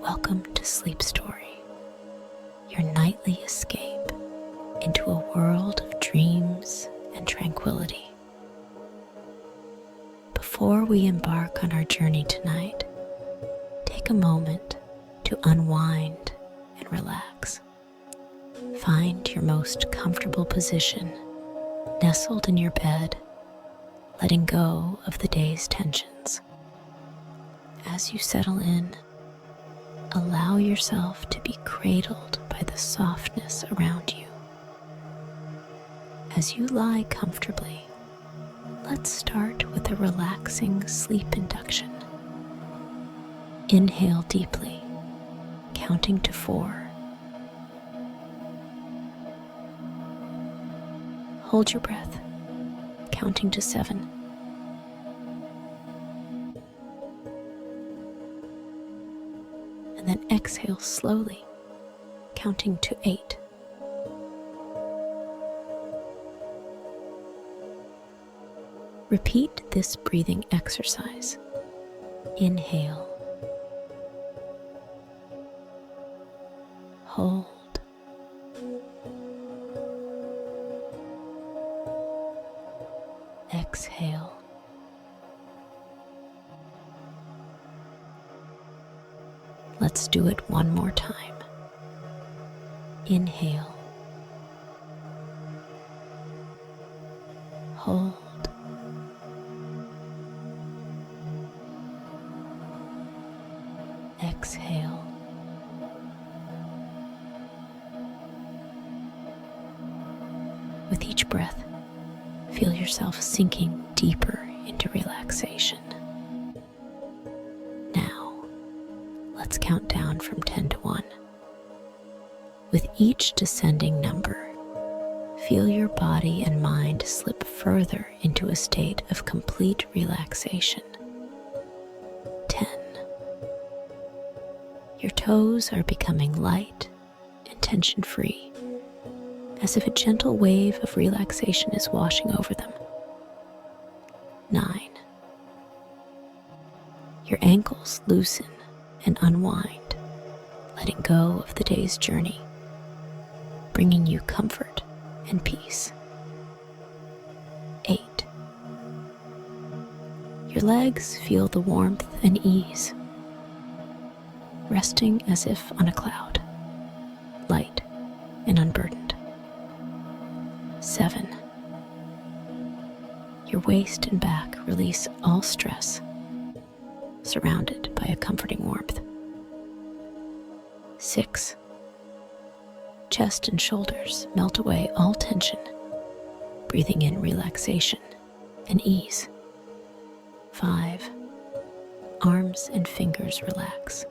Welcome to Sleep Story, your nightly escape into a world of dreams and tranquility. Before we embark on our journey tonight, take a moment to unwind and relax. Find your most comfortable position, nestled in your bed, letting go of the day's tensions. As you settle in, allow yourself to be cradled by the softness around you. As you lie comfortably, let's start with a relaxing sleep induction. Inhale deeply, counting to 4. Hold your breath, counting to 7. And then exhale slowly, counting to 8. Repeat this breathing exercise. Inhale, hold, exhale. Let's do it one more time. Inhale, hold, exhale. With each breath, feel yourself sinking deeper into relaxation. Let's count down from 10 to 1. With each descending number, feel your body and mind slip further into a state of complete relaxation. 10. Your toes are becoming light and tension-free, as if a gentle wave of relaxation is washing over them. 9. Your ankles loosen and unwind, letting go of the day's journey, bringing you comfort and peace. 8. Your legs feel the warmth and ease, resting as if on a cloud, light and unburdened. 7. Your waist and back release all stress, surrounded by a comforting warmth. 6. Chest and shoulders melt away all tension, breathing in relaxation and ease. 5. Arms and fingers relax,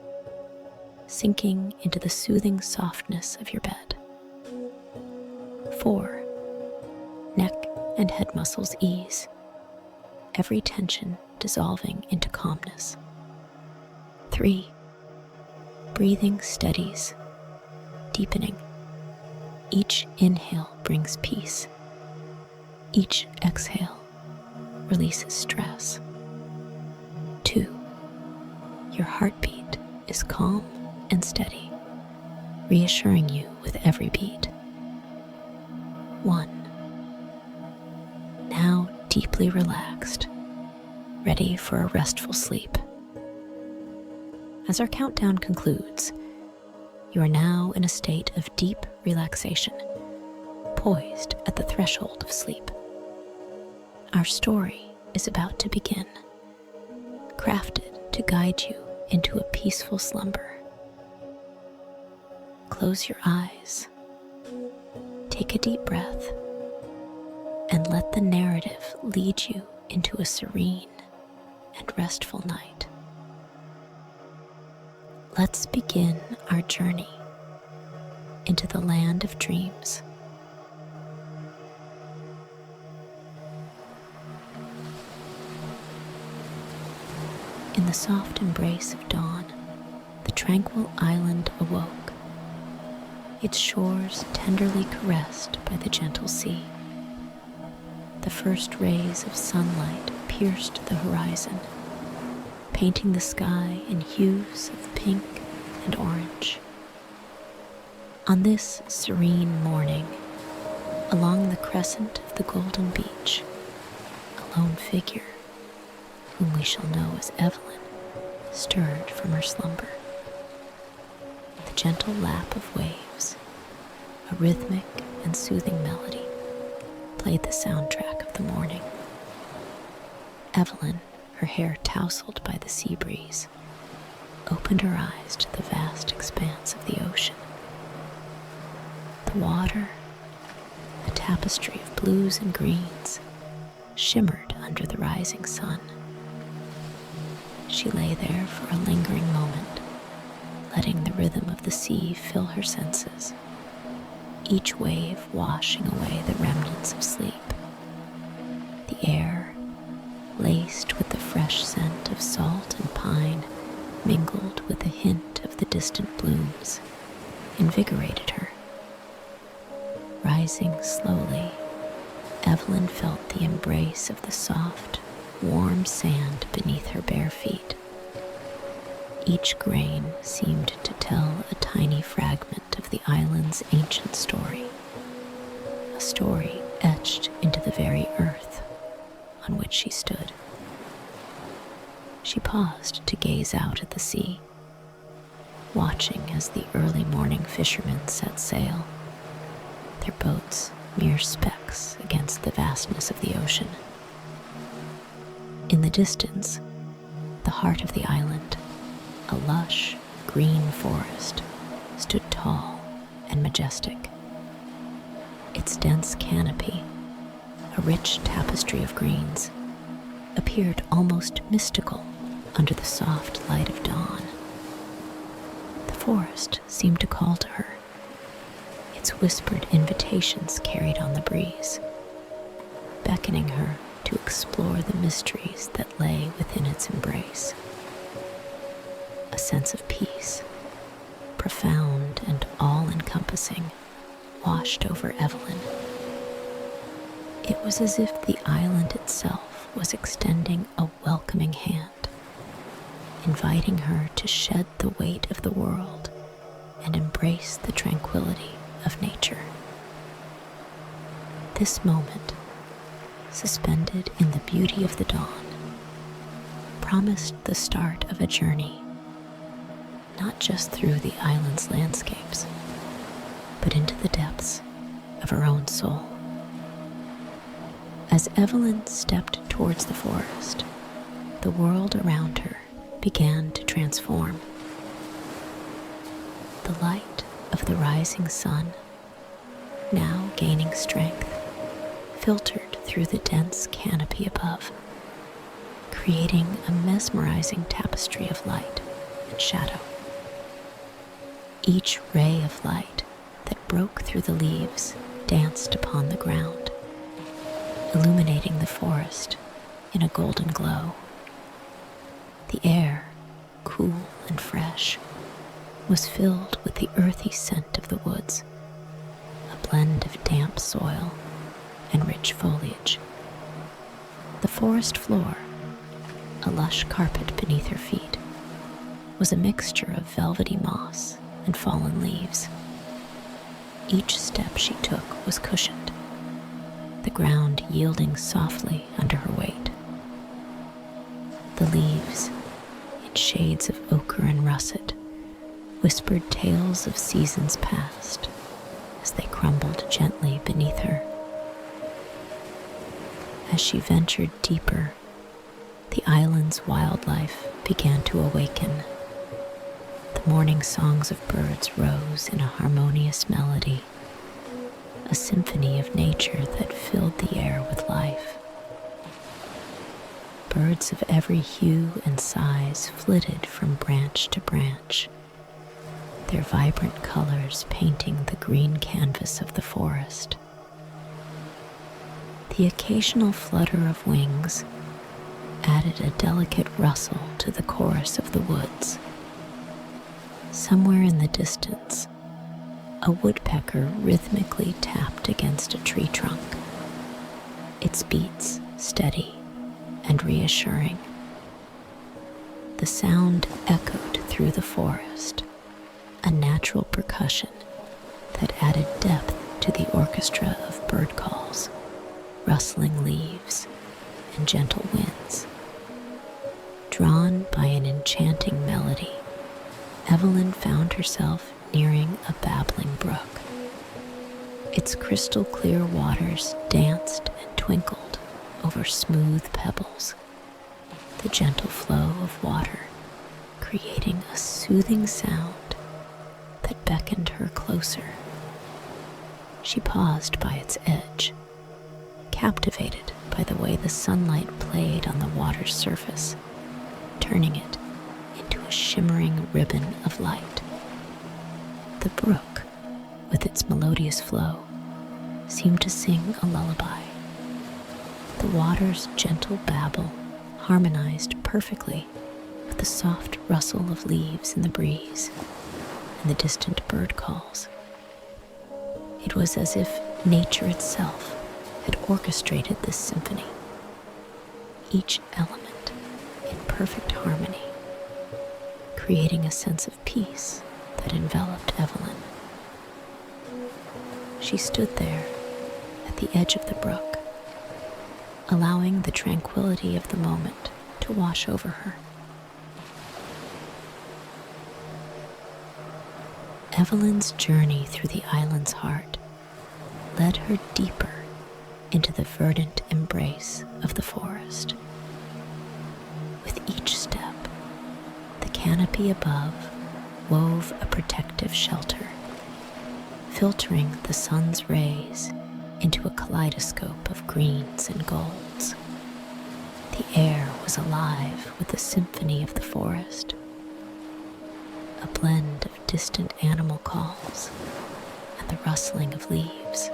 sinking into the soothing softness of your bed. 4. Neck and head muscles ease, every tension dissolving into calmness. 3. Breathing steadies, deepening. Each inhale brings peace. Each exhale releases stress. 2. Your heartbeat is calm and steady, reassuring you with every beat. 1. Now deeply relaxed, ready for a restful sleep. As our countdown concludes, you are now in a state of deep relaxation, poised at the threshold of sleep. Our story is about to begin, crafted to guide you into a peaceful slumber. Close your eyes, take a deep breath, and let the narrative lead you into a serene and restful night. Let's begin our journey into the land of dreams. In the soft embrace of dawn, the tranquil island awoke, its shores tenderly caressed by the gentle sea. The first rays of sunlight pierced the horizon, painting the sky in hues of pink and orange. On this serene morning, along the crescent of the golden beach, a lone figure, whom we shall know as Evelyn, stirred from her slumber. The gentle lap of waves, a rhythmic and soothing melody, played the soundtrack of the morning. Evelyn, her hair tousled by the sea breeze, opened her eyes to the vast expanse of the ocean. The water, a tapestry of blues and greens, shimmered under the rising sun. She lay there for a lingering moment, letting the rhythm of the sea fill her senses, each wave washing away the remnants of sleep. The air, laced with the fresh scent of salt and pine, mingled with a hint of the distant blooms, invigorated her. Rising slowly, Evelyn felt the embrace of the soft, warm sand beneath her bare feet. Each grain seemed to tell a tiny fragment of the island's ancient story, a story etched into the very earth on which she stood. She paused to gaze out at the sea, watching as the early morning fishermen set sail, their boats mere specks against the vastness of the ocean. In the distance, the heart of the island, a lush, green forest, stood tall and majestic. Its dense canopy, a rich tapestry of greens, appeared almost mystical under the soft light of dawn. The forest seemed to call to her, its whispered invitations carried on the breeze, beckoning her to explore the mysteries that lay within its embrace. A sense of peace, profound and all-encompassing, washed over Evelyn. It was as if the island itself was extending a welcoming hand, inviting her to shed the weight of the world and embrace the tranquility of nature. This moment, suspended in the beauty of the dawn, promised the start of a journey, not just through the island's landscapes, but into the depths of her own soul. As Evelyn stepped towards the forest, the world around her began to transform. The light of the rising sun, now gaining strength, filtered through the dense canopy above, creating a mesmerizing tapestry of light and shadow. Each ray of light that broke through the leaves danced upon the ground, illuminating the forest in a golden glow. The air, cool and fresh, was filled with the earthy scent of the woods, a blend of damp soil and rich foliage. The forest floor, a lush carpet beneath her feet, was a mixture of velvety moss and fallen leaves. Each step she took was cushioned, the ground yielding softly under her weight. The leaves, in shades of ochre and russet, whispered tales of seasons past as they crumbled gently beneath her. As she ventured deeper, the island's wildlife began to awaken. The morning songs of birds rose in a harmonious melody, a symphony of nature that filled the air with life. Birds of every hue and size flitted from branch to branch, their vibrant colors painting the green canvas of the forest. The occasional flutter of wings added a delicate rustle to the chorus of the woods. Somewhere in the distance, a woodpecker rhythmically tapped against a tree trunk, its beats steady and reassuring. The sound echoed through the forest, a natural percussion that added depth to the orchestra of bird calls, rustling leaves, and gentle winds. Drawn by an enchanting melody, Evelyn found herself nearing a babbling brook. Its crystal clear waters danced and twinkled over smooth pebbles, the gentle flow of water creating a soothing sound that beckoned her closer. She paused by its edge, captivated by the way the sunlight played on the water's surface, turning it into a shimmering ribbon of light. The brook, with its melodious flow, seemed to sing a lullaby. The water's gentle babble harmonized perfectly with the soft rustle of leaves in the breeze and the distant bird calls. It was as if nature itself had orchestrated this symphony, each element in perfect harmony, creating a sense of peace that enveloped Evelyn. She stood there at the edge of the brook, allowing the tranquility of the moment to wash over her. Evelyn's journey through the island's heart led her deeper into the verdant embrace of the forest. With each step, the canopy above wove a protective shelter, filtering the sun's rays into a kaleidoscope of greens and golds. The air was alive with the symphony of the forest, a blend of distant animal calls and the rustling of leaves.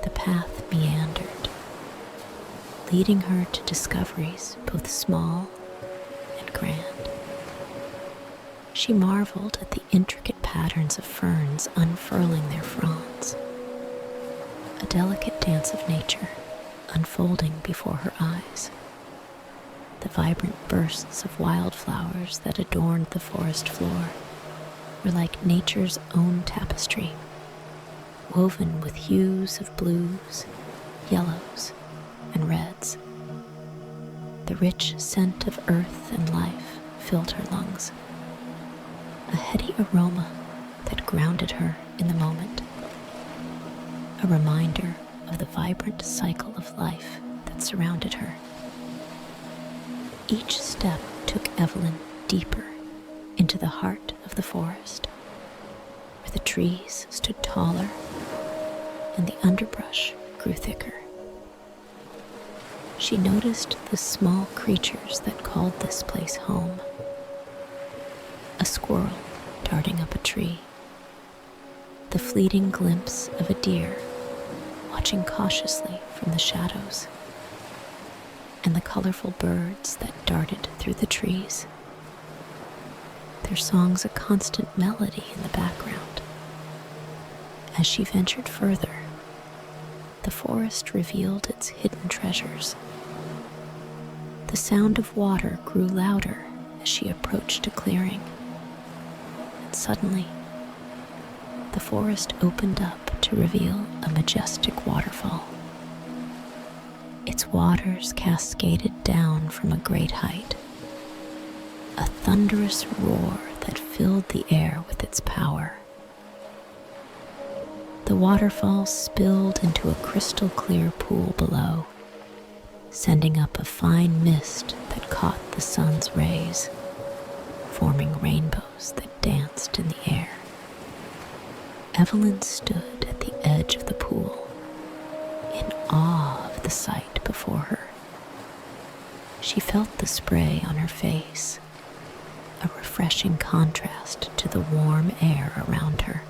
The path meandered, leading her to discoveries both small and grand. She marveled at the intricate patterns of ferns unfurling their fronds, a delicate dance of nature unfolding before her eyes. The vibrant bursts of wildflowers that adorned the forest floor were like nature's own tapestry, woven with hues of blues, yellows, and reds. The rich scent of earth and life filled her lungs, a heady aroma that grounded her in the moment, a reminder of the vibrant cycle of life that surrounded her. Each step took Evelyn deeper into the heart of the forest, where the trees stood taller and the underbrush grew thicker. She noticed the small creatures that called this place home. A squirrel darting up a tree, the fleeting glimpse of a deer watching cautiously from the shadows, and the colorful birds that darted through the trees, their songs a constant melody in the background. As she ventured further, the forest revealed its hidden treasures. The sound of water grew louder as she approached a clearing, and suddenly, the forest opened up to reveal a majestic waterfall. Its waters cascaded down from a great height, a thunderous roar that filled the air with its power. The waterfall spilled into a crystal clear pool below, sending up a fine mist that caught the sun's rays, forming rainbows that danced in the air. Evelyn stood at the edge of the pool, in awe of the sight before her. She felt the spray on her face, a refreshing contrast to the warm air around her.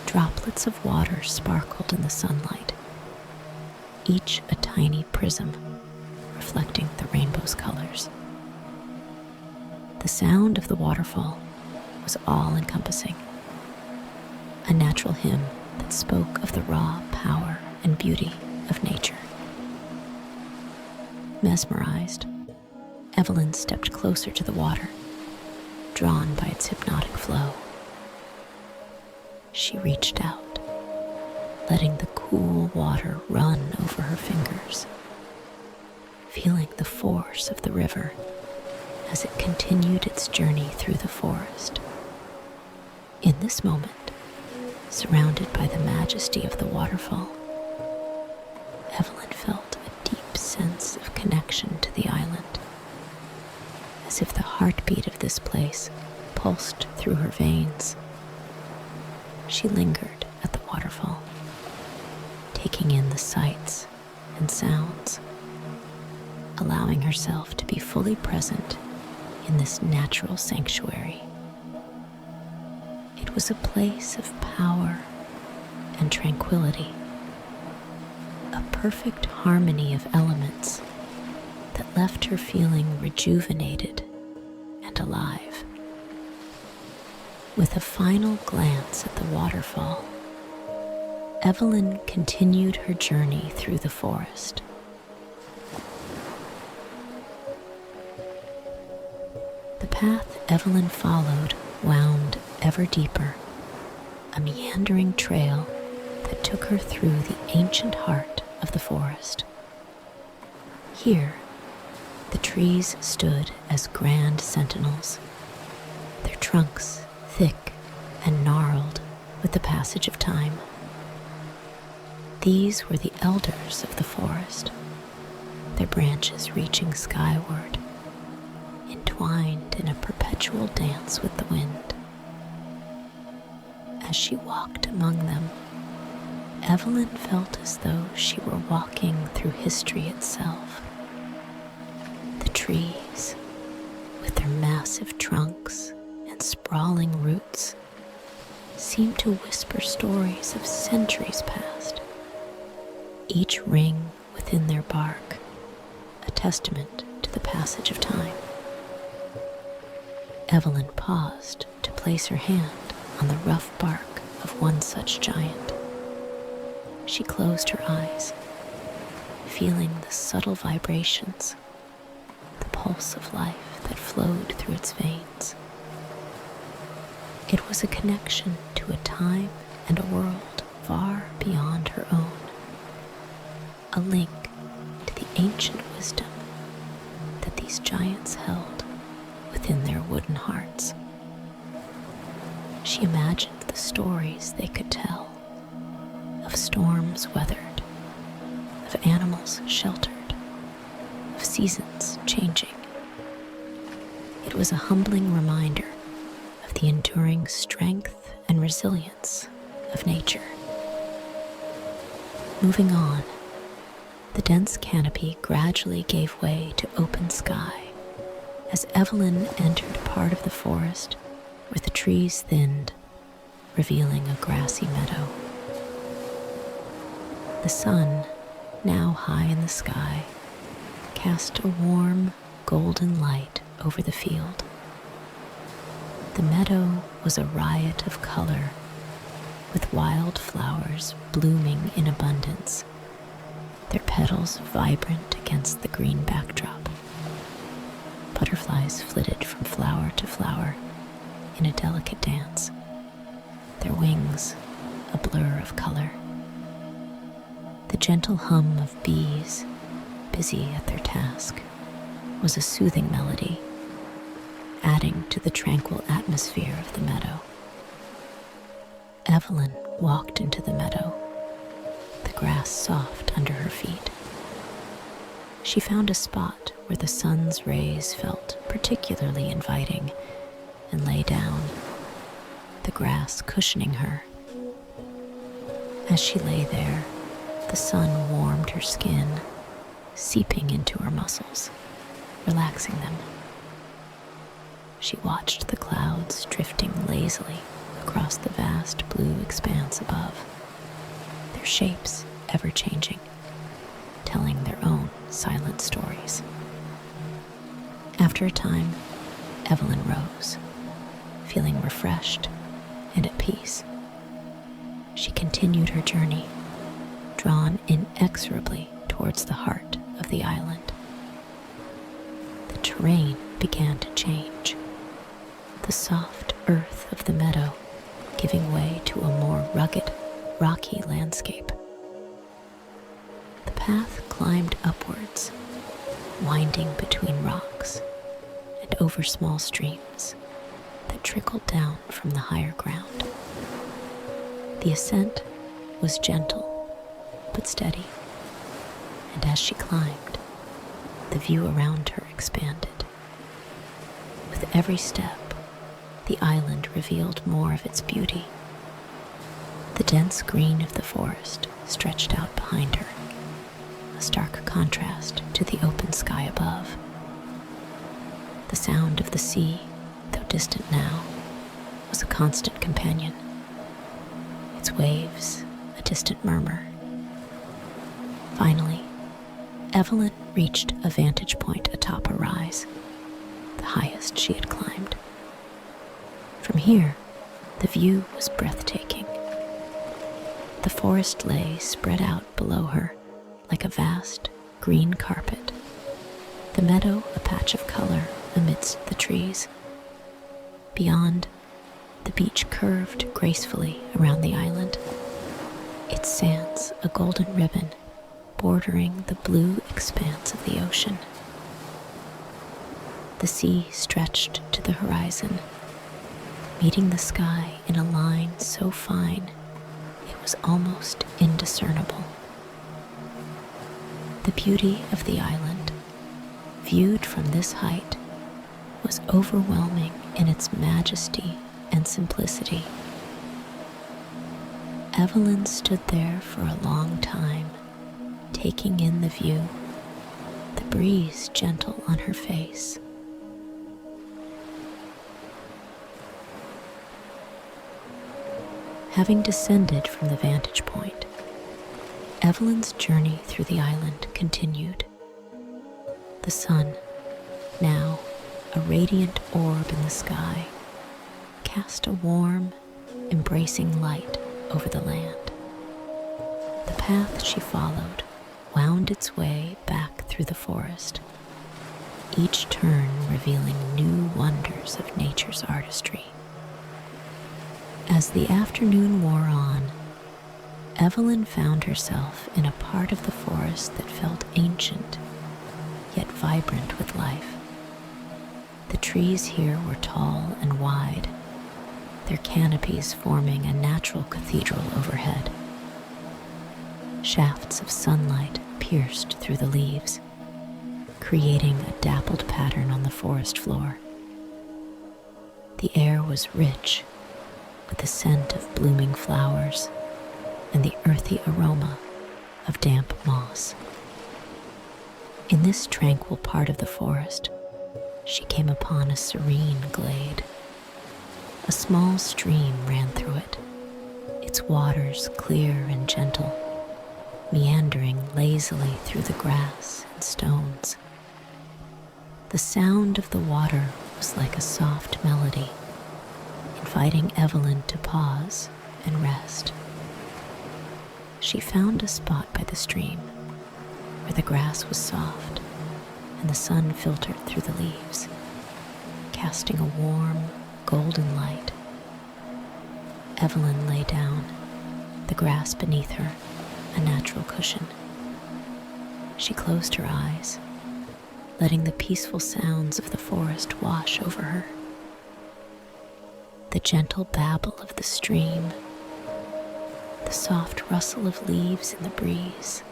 Droplets of water sparkled in the sunlight, each a tiny prism reflecting the rainbow's colors. The sound of the waterfall was all-encompassing, a natural hymn that spoke of the raw power and beauty of nature. Mesmerized, Evelyn stepped closer to the water, drawn by its hypnotic flow. She reached out, letting the cool water run over her fingers, feeling the force of the river as it continued its journey through the forest. In this moment, surrounded by the majesty of the waterfall, Evelyn felt a deep sense of connection to the island, as if the heartbeat of this place pulsed through her veins. She lingered at the waterfall, taking in the sights and sounds, allowing herself to be fully present in this natural sanctuary. It was a place of power and tranquility, a perfect harmony of elements that left her feeling rejuvenated and alive. With a final glance at the waterfall, Evelyn continued her journey through the forest. The path Evelyn followed wound ever deeper, a meandering trail that took her through the ancient heart of the forest. Here, the trees stood as grand sentinels, their trunks thick and gnarled with the passage of time. These were the elders of the forest, their branches reaching skyward, entwined in a perpetual dance with the wind. As she walked among them, Evelyn felt as though she were walking through history itself. The trees, with their massive trunks and sprawling roots, seemed to whisper stories of centuries past, each ring within their bark a testament to the passage of time. Evelyn paused to place her hand on the rough bark of one such giant. She closed her eyes, feeling the subtle vibrations, the pulse of life that flowed through its veins. It was a connection to a time and a world far beyond her own, a link to the ancient wisdom that these giants held within their wooden hearts. She imagined the stories they could tell, of storms weathered, of animals sheltered, of seasons changing. It was a humbling reminder of the enduring strength and resilience of nature. Moving on, the dense canopy gradually gave way to open sky as Evelyn entered part of the forest where the trees thinned, revealing a grassy meadow. The sun, now high in the sky, cast a warm, golden light over the field. The meadow was a riot of color, with wild flowers blooming in abundance, their petals vibrant against the green backdrop. Butterflies flitted from flower to flower in a delicate dance, their wings a blur of color. The gentle hum of bees, busy at their task, was a soothing melody, adding to the tranquil atmosphere of the meadow. Evelyn walked into the meadow, the grass soft under her feet. She found a spot where the sun's rays felt particularly inviting and lay down, the grass cushioning her. As she lay there, the sun warmed her skin, seeping into her muscles, relaxing them. She watched the clouds drifting lazily across the vast blue expanse above, their shapes ever-changing, telling their own silent stories. After a time, Evelyn rose, feeling refreshed and at peace. She continued her journey, drawn inexorably towards the heart of the island. The terrain began to change. The the soft earth of the meadow giving way to a more rugged, rocky landscape. The path climbed upwards, winding between rocks and over small streams that trickled down from the higher ground. The ascent was gentle but steady, and as she climbed, the view around her expanded. With every step, the island revealed more of its beauty. The dense green of the forest stretched out behind her, a stark contrast to the open sky above. The sound of the sea, though distant now, was a constant companion, its waves a distant murmur. Finally, Evelyn reached a vantage point atop a rise, the highest she had climbed. From here, the view was breathtaking. The forest lay spread out below her like a vast green carpet, the meadow a patch of color amidst the trees. Beyond, the beach curved gracefully around the island, its sands a golden ribbon bordering the blue expanse of the ocean. The sea stretched to the horizon, meeting the sky in a line so fine it was almost indiscernible. The beauty of the island, viewed from this height, was overwhelming in its majesty and simplicity. Evelyn stood there for a long time, taking in the view, the breeze gentle on her face. Having descended from the vantage point, Evelyn's journey through the island continued. The sun, now a radiant orb in the sky, cast a warm, embracing light over the land. The path she followed wound its way back through the forest, each turn revealing new wonders of nature's artistry. As the afternoon wore on, Evelyn found herself in a part of the forest that felt ancient, yet vibrant with life. The trees here were tall and wide, their canopies forming a natural cathedral overhead. Shafts of sunlight pierced through the leaves, creating a dappled pattern on the forest floor. The air was rich with the scent of blooming flowers and the earthy aroma of damp moss. In this tranquil part of the forest, she came upon a serene glade. A small stream ran through it, its waters clear and gentle, meandering lazily through the grass and stones. The sound of the water was like a soft melody, inviting Evelyn to pause and rest. She found a spot by the stream where the grass was soft and the sun filtered through the leaves, casting a warm, golden light. Evelyn lay down, the grass beneath her a natural cushion. She closed her eyes, letting the peaceful sounds of the forest wash over her. The gentle babble of the stream, the soft rustle of leaves in the breeze,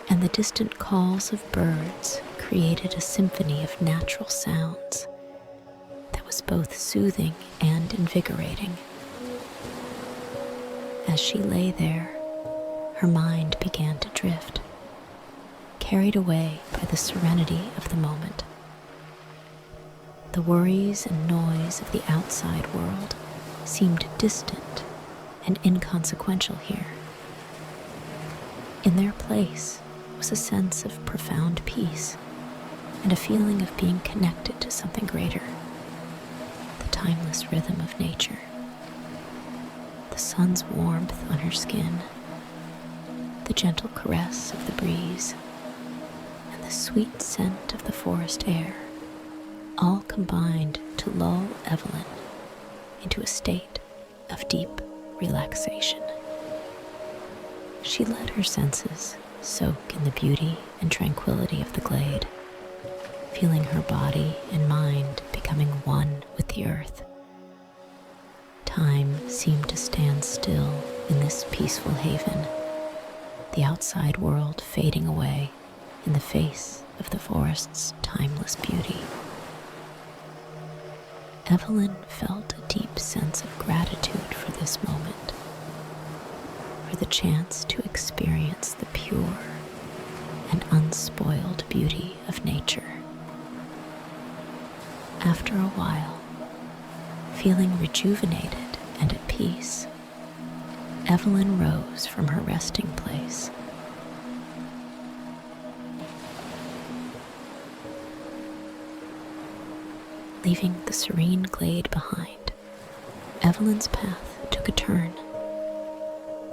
and the distant calls of birds created a symphony of natural sounds that was both soothing and invigorating. As she lay there, her mind began to drift, carried away by the serenity of the moment. The worries and noise of the outside world seemed distant and inconsequential here. In their place was a sense of profound peace and a feeling of being connected to something greater, the timeless rhythm of nature. The sun's warmth on her skin, the gentle caress of the breeze, and the sweet scent of the forest air all combined to lull Evelyn into a state of deep relaxation. She let her senses soak in the beauty and tranquility of the glade, feeling her body and mind becoming one with the earth. Time seemed to stand still in this peaceful haven, the outside world fading away in the face of the forest's timeless beauty. Evelyn felt a deep sense of gratitude for this moment, for the chance to experience the pure and unspoiled beauty of nature. After a while, feeling rejuvenated and at peace, Evelyn rose from her resting place. Leaving the serene glade behind, Evelyn's path took a turn,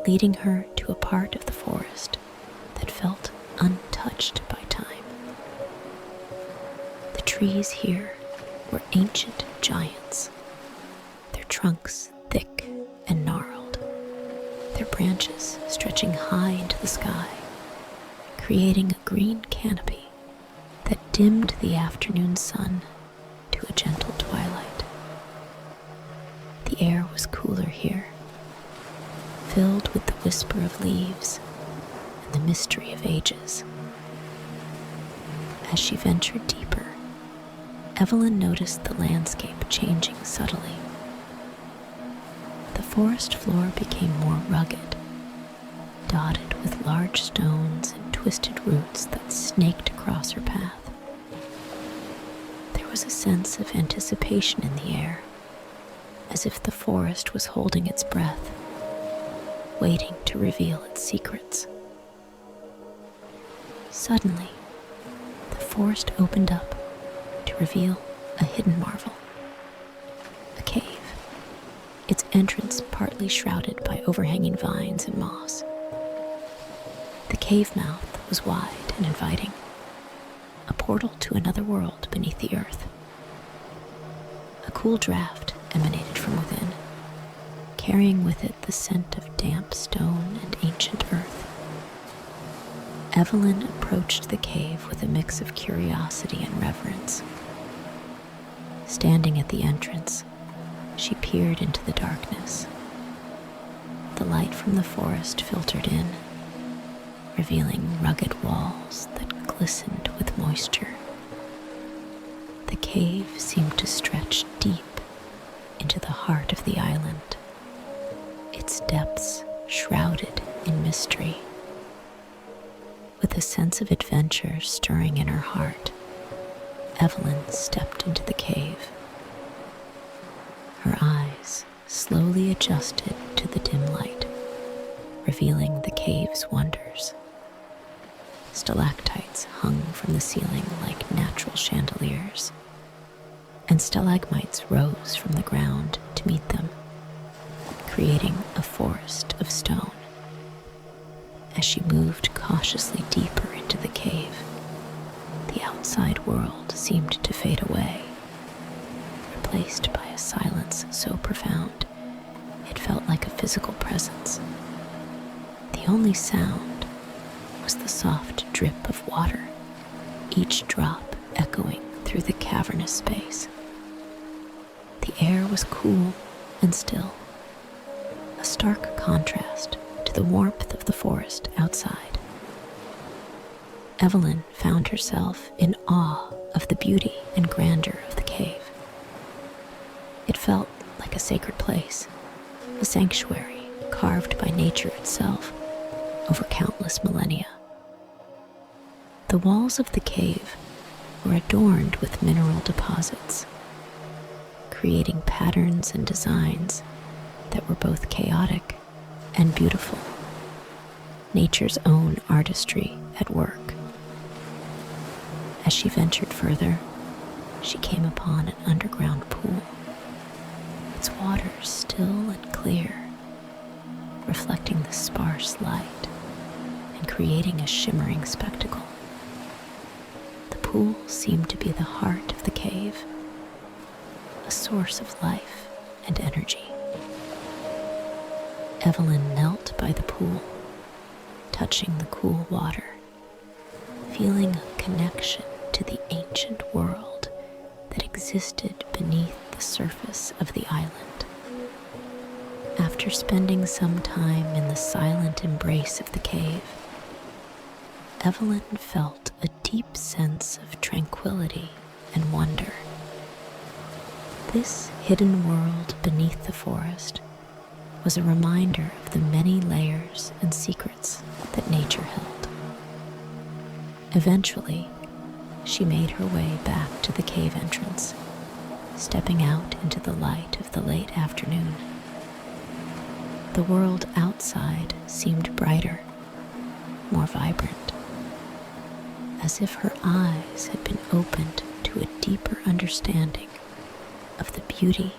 leading her to a part of the forest that felt untouched by time. The trees here were ancient giants, their trunks thick and gnarled, their branches stretching high into the sky, creating a green canopy that dimmed the afternoon sun to a gentle twilight. The air was cooler here, filled with the whisper of leaves and the mystery of ages. As she ventured deeper, Evelyn noticed the landscape changing subtly. The forest floor became more rugged, dotted with large stones and twisted roots that snaked across her path. There was a sense of anticipation in the air, as if the forest was holding its breath, waiting to reveal its secrets. Suddenly, the forest opened up to reveal a hidden marvel, a cave, its entrance partly shrouded by overhanging vines and moss. The cave mouth was wide and inviting, a portal to another world beneath the earth. A cool draft emanated from within, carrying with it the scent of damp stone and ancient earth. Evelyn approached the cave with a mix of curiosity and reverence. Standing at the entrance, she peered into the darkness. The light from the forest filtered in, revealing rugged walls that glistened with moisture. The cave seemed to stretch deep into the heart of the island, its depths shrouded in mystery. With a sense of adventure stirring in her heart, Evelyn stepped into the cave. Her eyes slowly adjusted to the dim light, revealing the cave's wonders. Stalactites hung from the ceiling like natural chandeliers, and stalagmites rose from the ground to meet them, creating a forest of stone. As she moved cautiously deeper into the cave, the outside world seemed to fade away, replaced by a silence so profound it felt like a physical presence. The only sound was the soft drip of water, each drop echoing through the cavernous space. The air was cool and still, a stark contrast to the warmth of the forest outside. Evelyn found herself in awe of the beauty and grandeur of the cave. It felt like a sacred place, a sanctuary carved by nature itself over countless millennia. The walls of the cave were adorned with mineral deposits, creating patterns and designs that were both chaotic and beautiful, nature's own artistry at work. As she ventured further, she came upon an underground pool, its waters still and clear, reflecting the sparse light and creating a shimmering spectacle. The pool seemed to be the heart of the cave, source of life and energy. Evelyn knelt by the pool, touching the cool water, feeling a connection to the ancient world that existed beneath the surface of the island. After spending some time in the silent embrace of the cave, Evelyn felt a deep sense of tranquility and wonder. This hidden world beneath the forest was a reminder of the many layers and secrets that nature held. Eventually, she made her way back to the cave entrance, stepping out into the light of the late afternoon. The world outside seemed brighter, more vibrant, as if her eyes had been opened to a deeper understanding of the beauty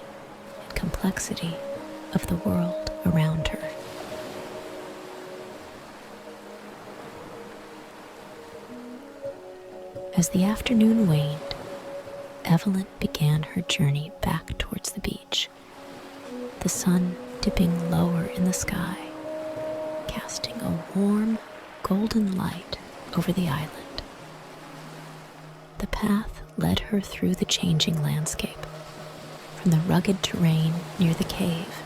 and complexity of the world around her. As the afternoon waned, Evelyn began her journey back towards the beach, the sun dipping lower in the sky, casting a warm, golden light over the island. The path led her through the changing landscape, from the rugged terrain near the cave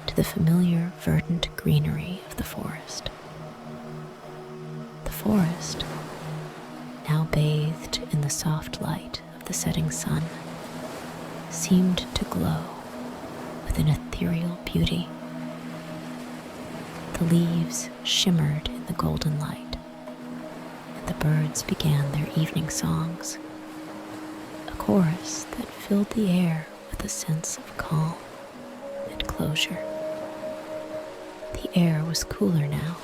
to the familiar verdant greenery of the forest. The forest, now bathed in the soft light of the setting sun, seemed to glow with an ethereal beauty. The leaves shimmered in the golden light, and the birds began their evening songs, a chorus that filled the air with a sense of calm and closure. The air was cooler now,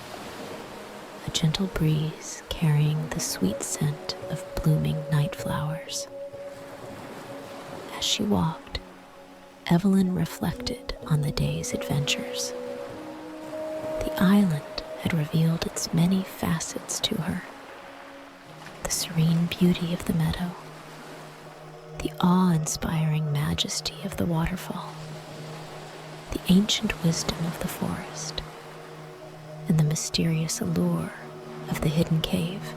a gentle breeze carrying the sweet scent of blooming night flowers. As she walked, Evelyn reflected on the day's adventures. The island had revealed its many facets to her. The serene beauty of the meadow, the awe-inspiring majesty of the waterfall, the ancient wisdom of the forest, and the mysterious allure of the hidden cave.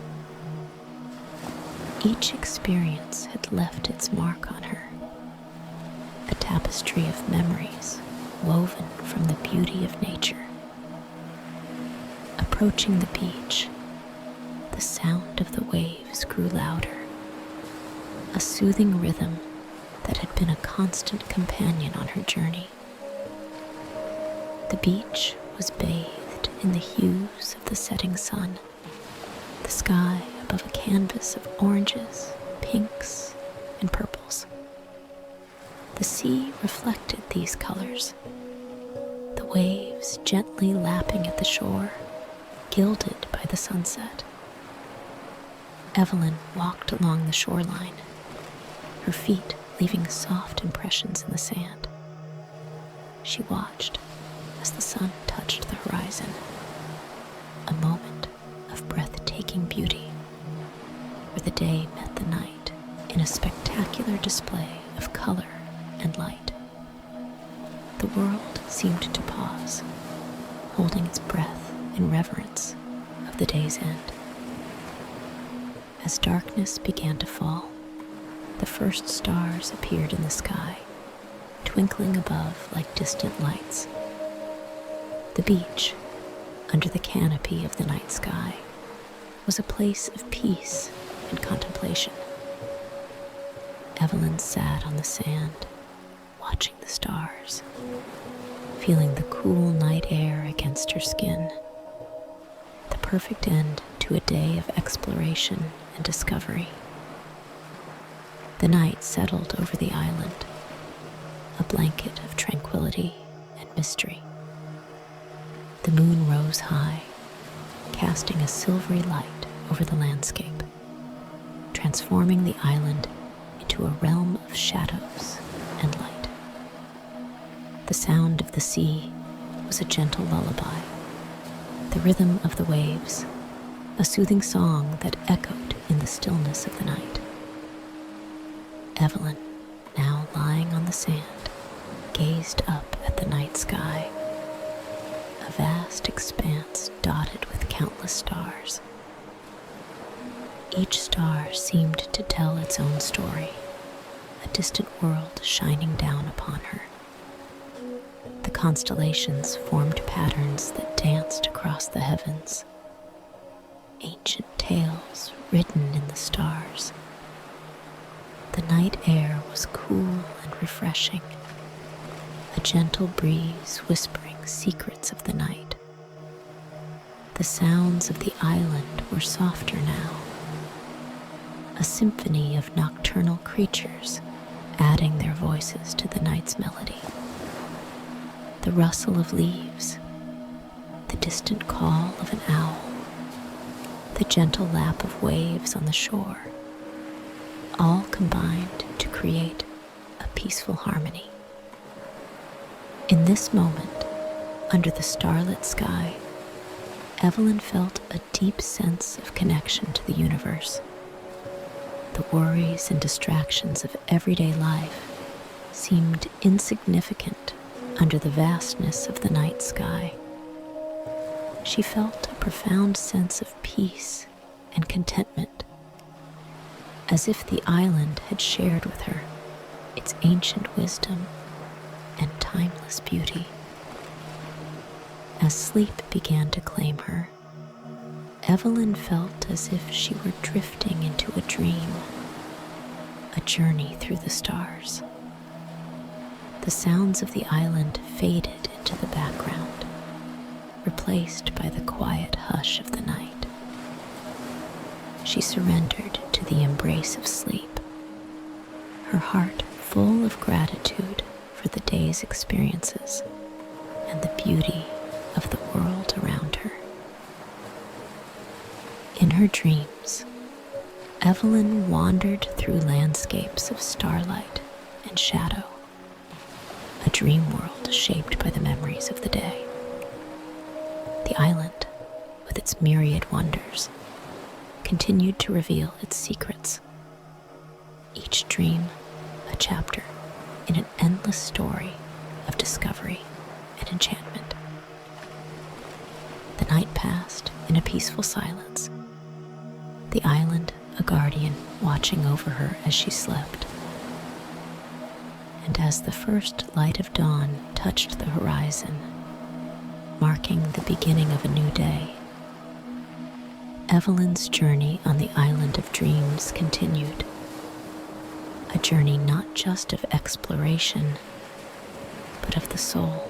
Each experience had left its mark on her, a tapestry of memories woven from the beauty of nature. Approaching the beach, the sound of the waves grew louder, a soothing rhythm that had been a constant companion on her journey. The beach was bathed in the hues of the setting sun, the sky above a canvas of oranges, pinks, and purples. The sea reflected these colors, the waves gently lapping at the shore, gilded by the sunset. Evelyn walked along the shoreline, her feet leaving soft impressions in the sand. She watched as the sun touched the horizon, a moment of breathtaking beauty, where the day met the night in a spectacular display of color and light. The world seemed to pause, holding its breath in reverence of the day's end. As darkness began to fall, the first stars appeared in the sky, twinkling above like distant lights. The beach, under the canopy of the night sky, was a place of peace and contemplation. Evelyn sat on the sand, watching the stars, feeling the cool night air against her skin. The perfect end to a day of exploration and discovery. The night settled over the island, a blanket of tranquility and mystery. The moon rose high, casting a silvery light over the landscape, transforming the island into a realm of shadows and light. The sound of the sea was a gentle lullaby, the rhythm of the waves, a soothing song that echoed in the stillness of the night. Evelyn, now lying on the sand, gazed up at the night sky, a vast expanse dotted with countless stars. Each star seemed to tell its own story, a distant world shining down upon her. The constellations formed patterns that danced across the heavens, ancient tales written in the stars. The night air was cool and refreshing, a gentle breeze whispering secrets of the night. The sounds of the island were softer now, a symphony of nocturnal creatures adding their voices to the night's melody. The rustle of leaves, the distant call of an owl, the gentle lap of waves on the shore, all combined to create a peaceful harmony. In this moment, under the starlit sky, Evelyn felt a deep sense of connection to the universe. The worries and distractions of everyday life seemed insignificant under the vastness of the night sky. She felt a profound sense of peace and contentment, as if the island had shared with her its ancient wisdom and timeless beauty. As sleep began to claim her, Evelyn felt as if she were drifting into a dream, a journey through the stars. The sounds of the island faded into the background, replaced by the quiet hush of the night. She surrendered to the embrace of sleep, her heart full of gratitude for the day's experiences and the beauty of the world around her. In her dreams, Evelyn wandered through landscapes of starlight and shadow, a dream world shaped by the memories of the day. The island, with its myriad wonders, continued to reveal its secrets. Each dream a chapter in an endless story of discovery and enchantment. The night passed in a peaceful silence, the island a guardian watching over her as she slept. And as the first light of dawn touched the horizon, marking the beginning of a new day, Evelyn's journey on the island of dreams continued. A journey not just of exploration, but of the soul.